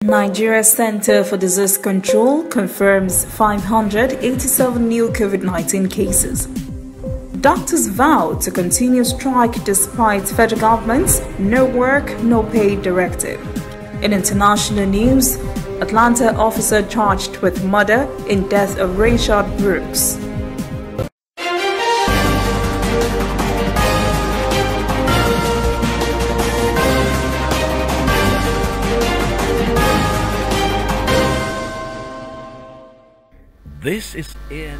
Nigeria's Center for Disease Control confirms 587 new COVID-19 cases. Doctors vow to continue strike despite federal government's no work, no pay directive. In international news, Atlanta officer charged with murder in death of Rayshard Brooks. This is in.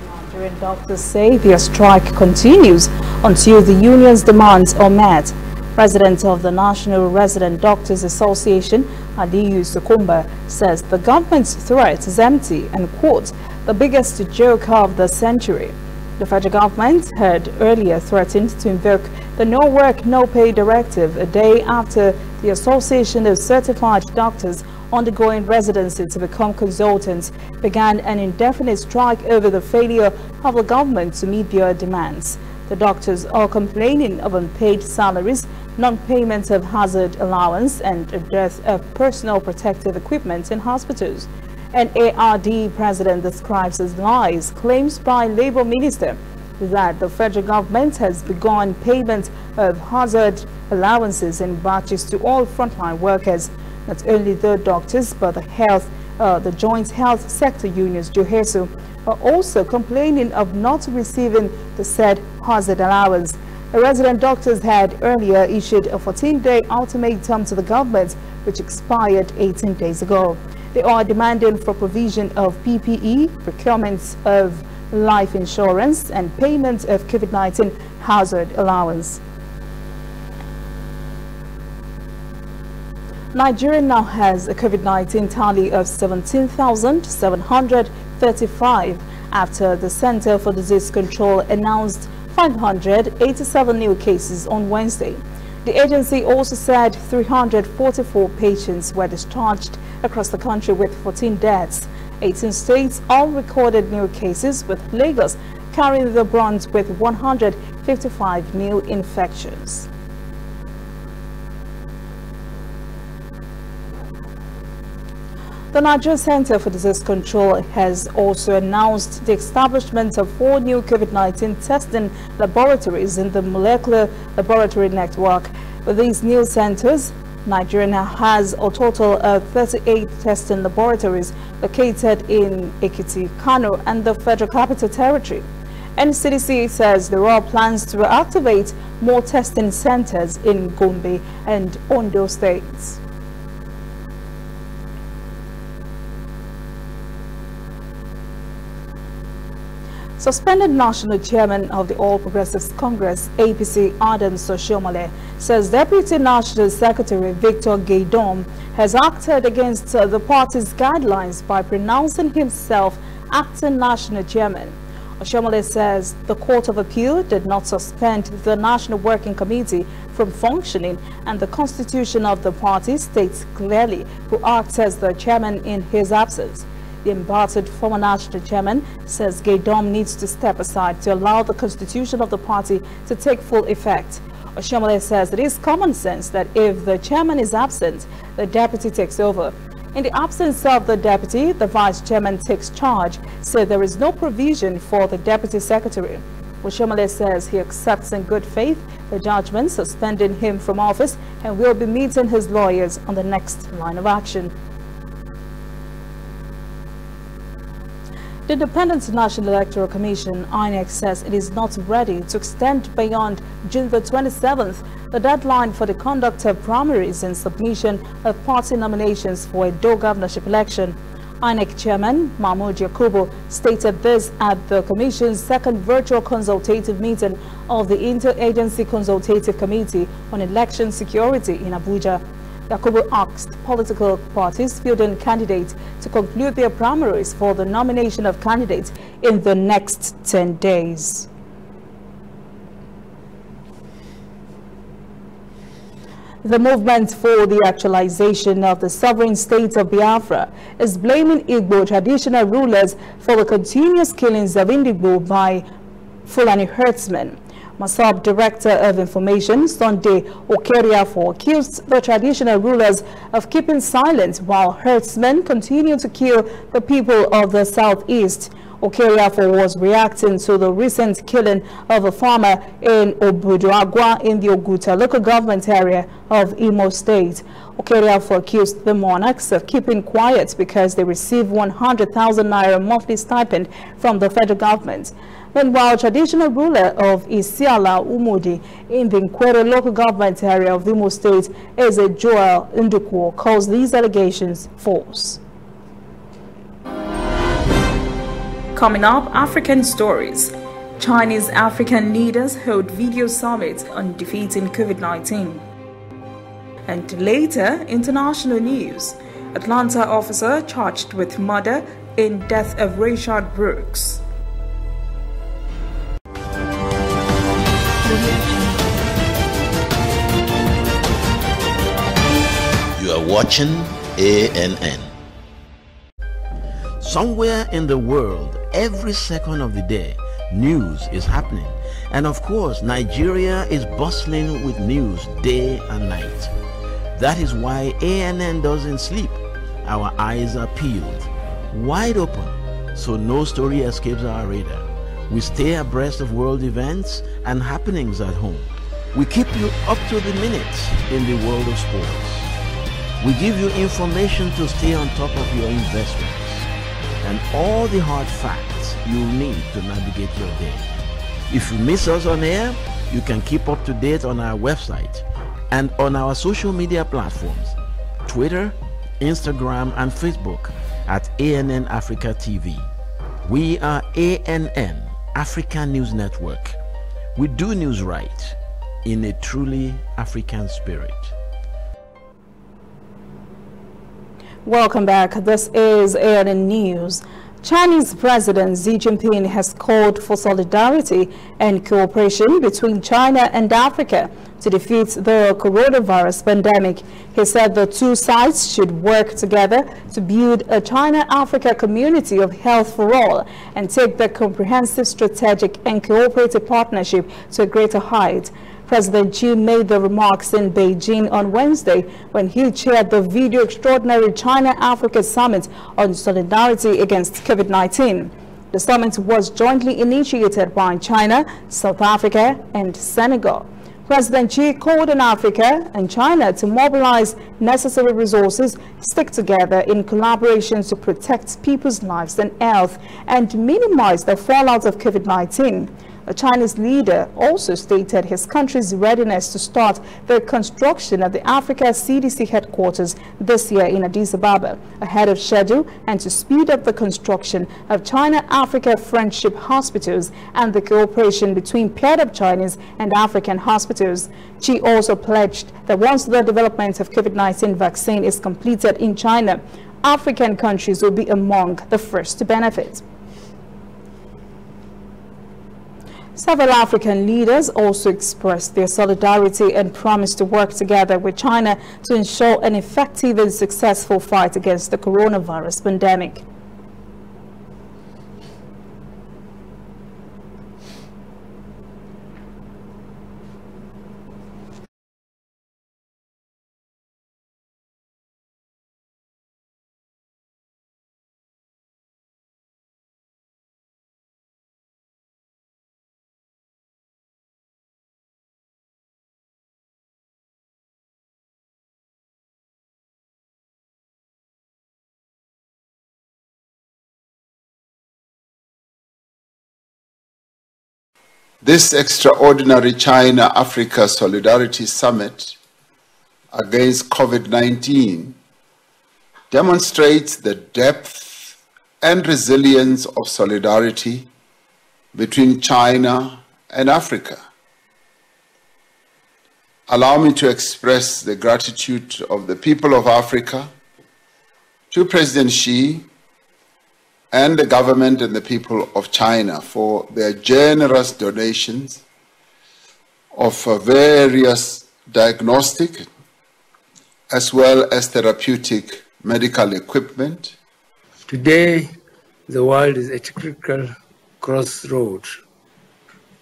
Nigerian doctors say their strike continues until the union's demands are met. President of the National Resident Doctors Association, Aliyu Sukumba, says the government's threat is empty and, quote, the biggest joke of the century. The federal government had earlier threatened to invoke the No Work, No Pay directive a day after the Association of Certified Doctors undergoing residency to become consultants began an indefinite strike over the failure of the government to meet their demands. The doctors are complaining of unpaid salaries, non-payment of hazard allowance, and a dearth of personal protective equipment in hospitals. An ARD president describes as lies claims by Labour Minister that the federal government has begun payment of hazard allowances in batches to all frontline workers. Not only the doctors, but the joint health sector unions, JOHESU, are also complaining of not receiving the said hazard allowance. The resident doctors had earlier issued a 14-day ultimatum to the government, which expired 18 days ago. They are demanding for provision of PPE, procurement of life insurance, and payment of COVID-19 hazard allowance. Nigeria now has a COVID-19 tally of 17,735 after the Center for Disease Control announced 587 new cases on Wednesday. The agency also said 344 patients were discharged across the country with 14 deaths. 18 states all recorded new cases, with Lagos carrying the brunt with 155 new infections. The Nigeria Center for Disease Control has also announced the establishment of 4 new COVID-19 testing laboratories in the molecular laboratory network. With these new centers, Nigeria now has a total of 38 testing laboratories located in Ekiti, Kano, and the Federal Capital Territory. NCDC says there are plans to activate more testing centers in Gombe and Ondo states. Suspended National Chairman of the All Progressives Congress, APC, Adams Oshiomhole, says Deputy National Secretary Victor Gaydom has acted against the party's guidelines by pronouncing himself acting National Chairman. Oshiomhole says the Court of Appeal did not suspend the National Working Committee from functioning, and the constitution of the party states clearly who acts as the chairman in his absence. The embattled former national chairman says Gaydom needs to step aside to allow the constitution of the party to take full effect. Oshiomhole says it is common sense that if the chairman is absent, the deputy takes over. In the absence of the deputy, the vice chairman takes charge, so there is no provision for the deputy secretary. Oshiomhole says he accepts in good faith the judgment suspending him from office and will be meeting his lawyers on the next line of action. The Independent National Electoral Commission, INEC, says it is not ready to extend beyond June the 27th the deadline for the conduct of primaries and submission of party nominations for a Edo governorship election. INEC Chairman Mahmood Yakubu stated this at the Commission's second virtual consultative meeting of the Interagency Consultative Committee on Election Security in Abuja. Yakubu asked political parties fielding candidates to conclude their primaries for the nomination of candidates in the next 10 days. The movement for the actualization of the sovereign state of Biafra is blaming Igbo traditional rulers for the continuous killings of Indigbo by Fulani herdsmen. Masab Director of Information, Sunday Okeriafo, accused the traditional rulers of keeping silent while herdsmen continue to kill the people of the southeast. Okeriafo was reacting to the recent killing of a farmer in Obuduagwa in the Oguta local government area of Imo State. Okeriafo accused the monarchs of keeping quiet because they receive 100,000 naira monthly stipend from the federal government. Meanwhile, traditional ruler of Isiala Umudi in the Nkwere local government area of Imo State, Eze Joel Ndukwu, calls these allegations false. Coming up, African stories. Chinese African leaders hold video summit on defeating COVID-19. And later, international news. Atlanta officer charged with murder in death of Rayshard Brooks. You are watching ANN. Somewhere in the world, every second of the day, news is happening. And of course, Nigeria is bustling with news day and night. That is why ANN doesn't sleep. Our eyes are peeled, wide open, so no story escapes our radar. We stay abreast of world events and happenings at home. We keep you up to the minute in the world of sports. We give you information to stay on top of your investments and all the hard facts you'll need to navigate your day. If you miss us on air, you can keep up to date on our website and on our social media platforms, Twitter, Instagram, and Facebook at ANN Africa TV. We are ANN, Africa News Network. We do news right in a truly African spirit. Welcome back. This is ANN News. Chinese President Xi Jinping has called for solidarity and cooperation between China and Africa to defeat the coronavirus pandemic. He said the two sides should work together to build a China-Africa community of health for all and take the comprehensive strategic and cooperative partnership to a greater height. President Xi made the remarks in Beijing on Wednesday when he chaired the Video Extraordinary China-Africa Summit on Solidarity against COVID-19. The summit was jointly initiated by China, South Africa, and Senegal. President Xi called on Africa and China to mobilize necessary resources, stick together in collaboration to protect people's lives and health and minimize the fallout of COVID-19. The Chinese leader also stated his country's readiness to start the construction of the Africa CDC headquarters this year in Addis Ababa ahead of schedule and to speed up the construction of China-Africa friendship hospitals and the cooperation between paired-up Chinese and African hospitals. Xi also pledged that once the development of COVID-19 vaccine is completed in China, African countries will be among the first to benefit. Several African leaders also expressed their solidarity and promised to work together with China to ensure an effective and successful fight against the coronavirus pandemic. This extraordinary China-Africa Solidarity Summit against COVID-19 demonstrates the depth and resilience of solidarity between China and Africa. Allow me to express the gratitude of the people of Africa to President Xi and the government and the people of China for their generous donations of various diagnostic as well as therapeutic medical equipment. Today, the world is at a critical crossroad.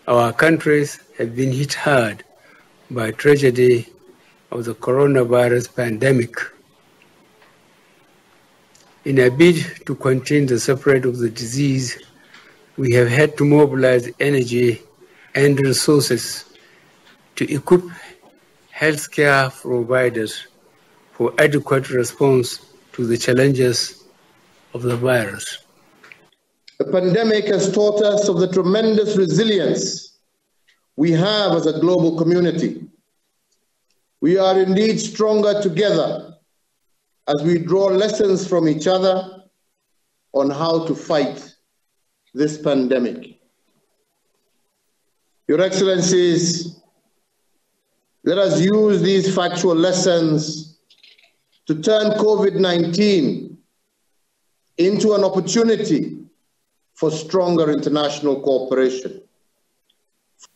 our countries have been hit hard by tragedy of the coronavirus pandemic. In a bid to contain the spread of the disease, we have had to mobilize energy and resources to equip healthcare providers for adequate response to the challenges of the virus. The pandemic has taught us of the tremendous resilience we have as a global community. We are indeed stronger together as we draw lessons from each other on how to fight this pandemic. Your Excellencies, let us use these factual lessons to turn COVID-19 into an opportunity for stronger international cooperation.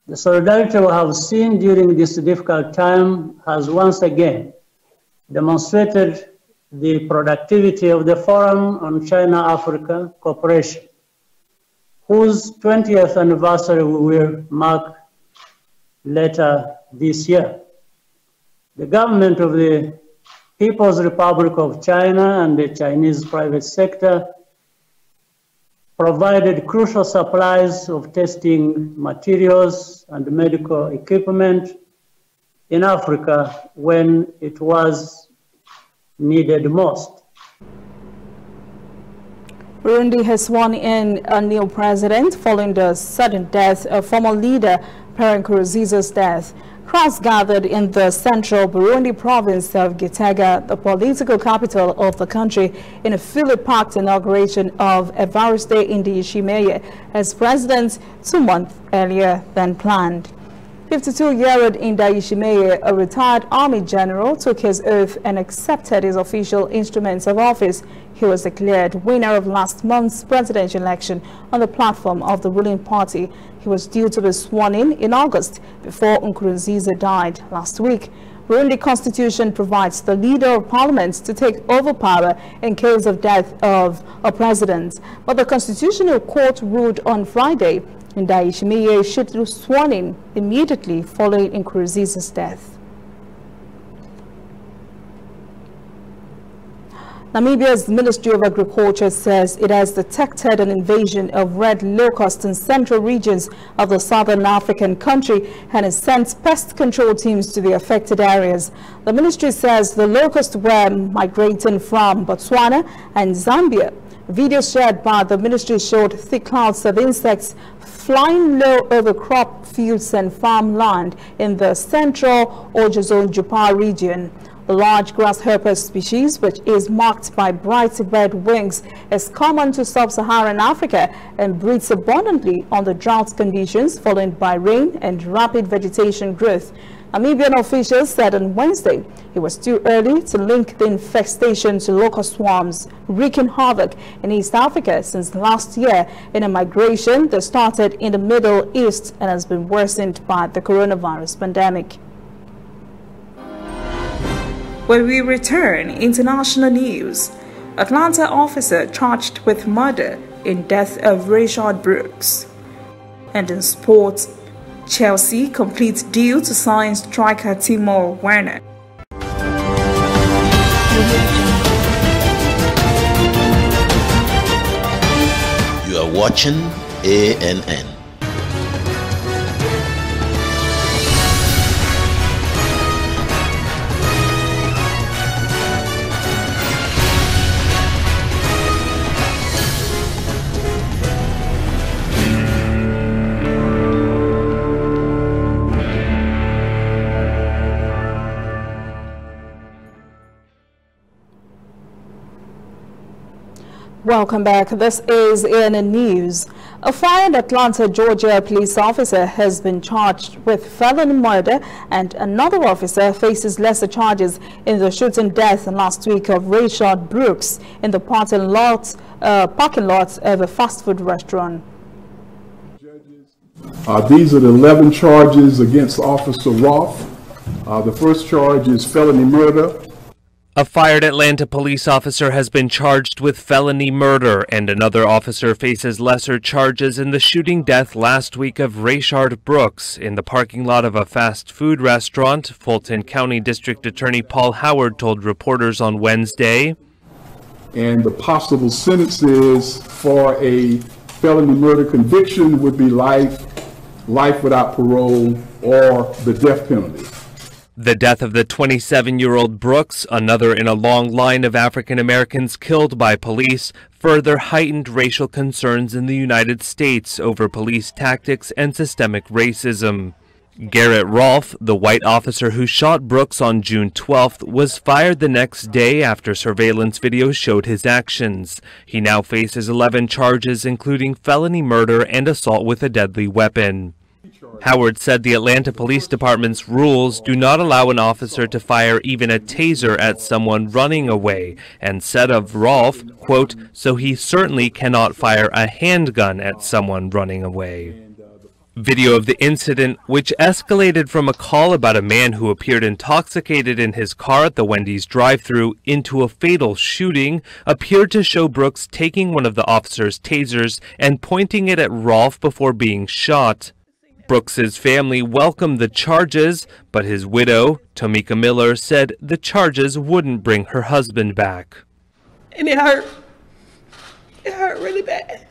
The solidarity we have seen during this difficult time has once again demonstrated the productivity of the Forum on China-Africa Cooperation, whose 20th anniversary we will mark later this year. The government of the People's Republic of China and the Chinese private sector provided crucial supplies of testing materials and medical equipment in Africa when it was needed most. Burundi has sworn in a new president following the sudden death of former leader Pierre Nkurunziza's death. Crowds gathered in the central Burundi province of Gitega, the political capital of the country, in a fully packed inauguration of Evariste Ndayishimiye as president 2 months earlier than planned. 52-year-old Ndayishimiye, a retired army general, took his oath and accepted his official instruments of office. He was declared winner of last month's presidential election on the platform of the ruling party. He was due to be sworn in August before Nkurunziza died last week. Burundi constitution provides the leader of parliament to take over power in case of death of a president. But the Constitutional Court ruled on Friday Ndayishimiye should be sworn in immediately following Nkurunziza's death. Namibia's Ministry of Agriculture says it has detected an invasion of red locust in central regions of the southern African country and has sent pest control teams to the affected areas. The ministry says the locusts were migrating from Botswana and Zambia. Videos shared by the ministry showed thick clouds of insects flying low over crop fields and farmland in the central Ojozone-Jupa region. The large grasshopper species, which is marked by bright red wings, is common to sub-Saharan Africa and breeds abundantly under drought conditions followed by rain and rapid vegetation growth. Namibian officials said on Wednesday it was too early to link the infestation to locust swarms wreaking havoc in East Africa since last year in a migration that started in the Middle East and has been worsened by the coronavirus pandemic. When we return, international news. Atlanta officer charged with murder in death of Rayshard Brooks. And in sports, Chelsea completes deal to sign striker Timo Werner. You are watching ANN. Welcome back. This is ANN News. A fired Atlanta, Georgia police officer has been charged with felony murder, and another officer faces lesser charges in the shooting death last week of Rayshard Brooks in the parking lot of a fast food restaurant. These are the 11 charges against Officer Roth. The first charge is felony murder. A fired Atlanta police officer has been charged with felony murder, and another officer faces lesser charges in the shooting death last week of Rayshard Brooks in the parking lot of a fast food restaurant, Fulton County District Attorney Paul Howard told reporters on Wednesday. And the possible sentences for a felony murder conviction would be life without parole, or the death penalty. The death of the 27-year-old Brooks, another in a long line of African Americans killed by police, further heightened racial concerns in the United States over police tactics and systemic racism. Garrett Rolfe, the white officer who shot Brooks on June 12th, was fired the next day after surveillance video showed his actions. He now faces 11 charges, including felony murder and assault with a deadly weapon. Howard said the Atlanta Police Department's rules do not allow an officer to fire even a taser at someone running away, and said of Rolfe, quote, "So he certainly cannot fire a handgun at someone running away." Video of the incident, which escalated from a call about a man who appeared intoxicated in his car at the Wendy's drive-thru into a fatal shooting, appeared to show Brooks taking one of the officer's tasers and pointing it at Rolfe before being shot. Brooks's family welcomed the charges, but his widow, Tamika Miller, said the charges wouldn't bring her husband back. And it hurt. It hurt really bad.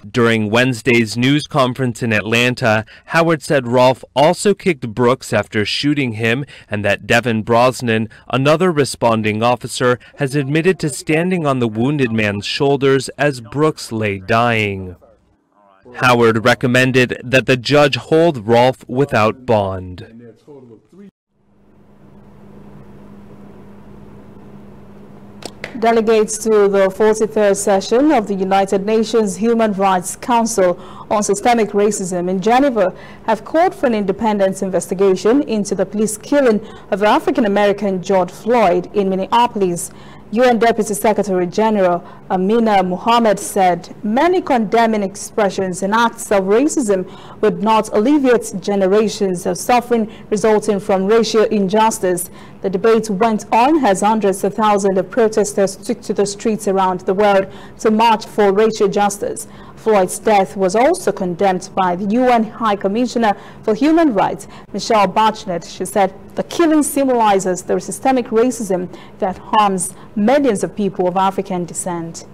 During Wednesday's news conference in Atlanta, Howard said Rolfe also kicked Brooks after shooting him, and that Devin Brosnan, another responding officer, has admitted to standing on the wounded man's shoulders as Brooks lay dying. Howard recommended that the judge hold Rolfe without bond. Delegates to the 43rd session of the United Nations Human Rights Council on Systemic Racism in Geneva have called for an independent investigation into the police killing of African-American George Floyd in Minneapolis. UN Deputy Secretary General Amina Mohammed said many condemning expressions and acts of racism would not alleviate generations of suffering resulting from racial injustice. The debate went on as hundreds of thousands of protesters took to the streets around the world to march for racial justice. Floyd's death was also condemned by the UN High Commissioner for Human Rights, Michelle Bachelet. She said the killing symbolizes the systemic racism that harms millions of people of African descent.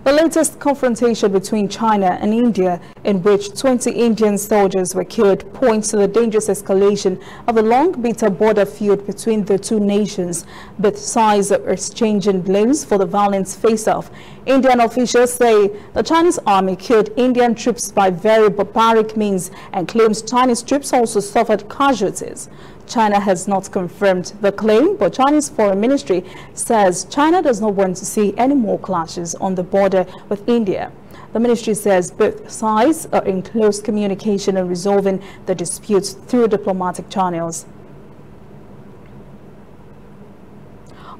The latest confrontation between China and India, in which 20 Indian soldiers were killed, points to the dangerous escalation of the long bitter border feud between the two nations. Both sides are exchanging blames for the violent face-off. Indian officials say the Chinese army killed Indian troops by very barbaric means and claims Chinese troops also suffered casualties. China has not confirmed the claim, but Chinese Foreign Ministry says China does not want to see any more clashes on the border with India. The ministry says both sides are in close communication and resolving the disputes through diplomatic channels.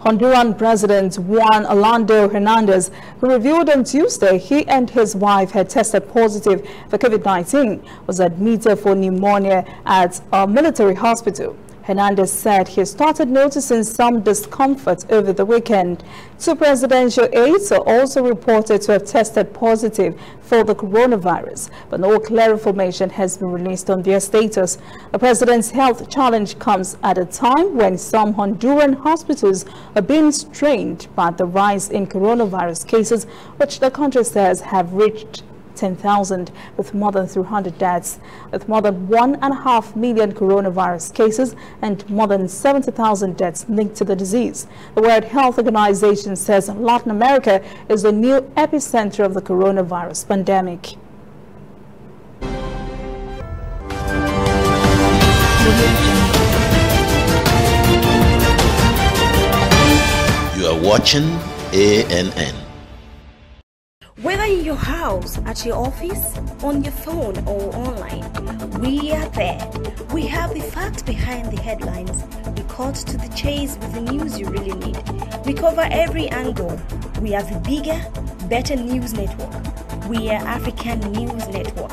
Honduran President Juan Orlando Hernandez, who revealed on Tuesday he and his wife had tested positive for COVID-19, was admitted for pneumonia at a military hospital. Hernandez said he started noticing some discomfort over the weekend. Two presidential aides are also reported to have tested positive for the coronavirus, but no clear information has been released on their status. The president's health challenge comes at a time when some Honduran hospitals are being strained by the rise in coronavirus cases, which the country says have reached 10,000, with more than 300 deaths, with more than 1.5 million coronavirus cases and more than 70,000 deaths linked to the disease. The World Health Organization says Latin America is the new epicenter of the coronavirus pandemic. You are watching ANN. Whether in your house, at your office, on your phone or online, we are there. We have the facts behind the headlines. We cut to the chase with the news you really need. We cover every angle. We are the bigger, better news network. We are African News Network.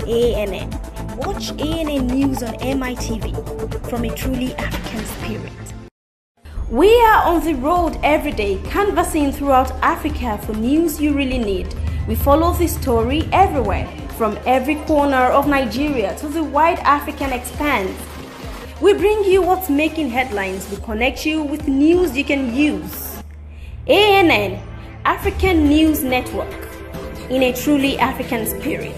ANN, watch ANN News on MITV from a truly African spirit. We are on the road every day, canvassing throughout Africa for news you really need. We follow the story everywhere, from every corner of Nigeria to the wide African expanse. We bring you what's making headlines. We connect you with news you can use. ANN, African News Network, in a truly African spirit.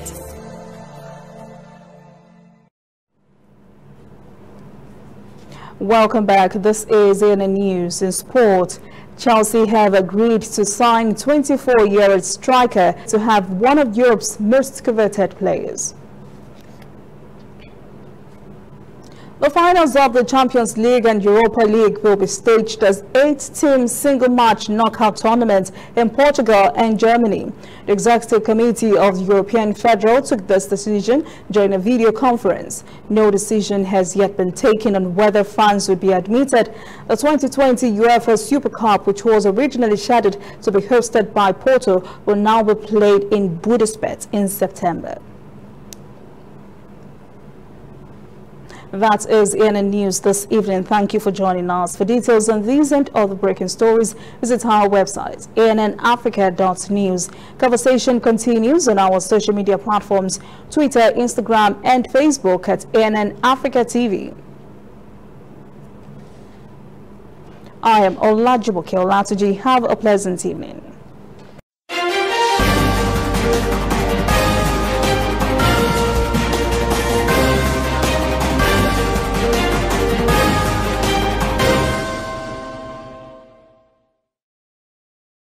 Welcome back. This is ANN News. In sport, Chelsea have agreed to sign 24-year-old striker to have one of Europe's most coveted players. The finals of the Champions League and Europa League will be staged as 8-team single-match knockout tournaments in Portugal and Germany. The Executive Committee of the European Federal took this decision during a video conference. No decision has yet been taken on whether France would be admitted. The 2020 UEFA Super Cup, which was originally scheduled to be hosted by Porto, will now be played in Budapest in September. That is ANN News this evening. Thank you for joining us. For details on these and other breaking stories, visit our website, annafrica.news. Conversation continues on our social media platforms, Twitter, Instagram, and Facebook at ANN Africa TV. I am Olajumoke Olatuji. Have a pleasant evening.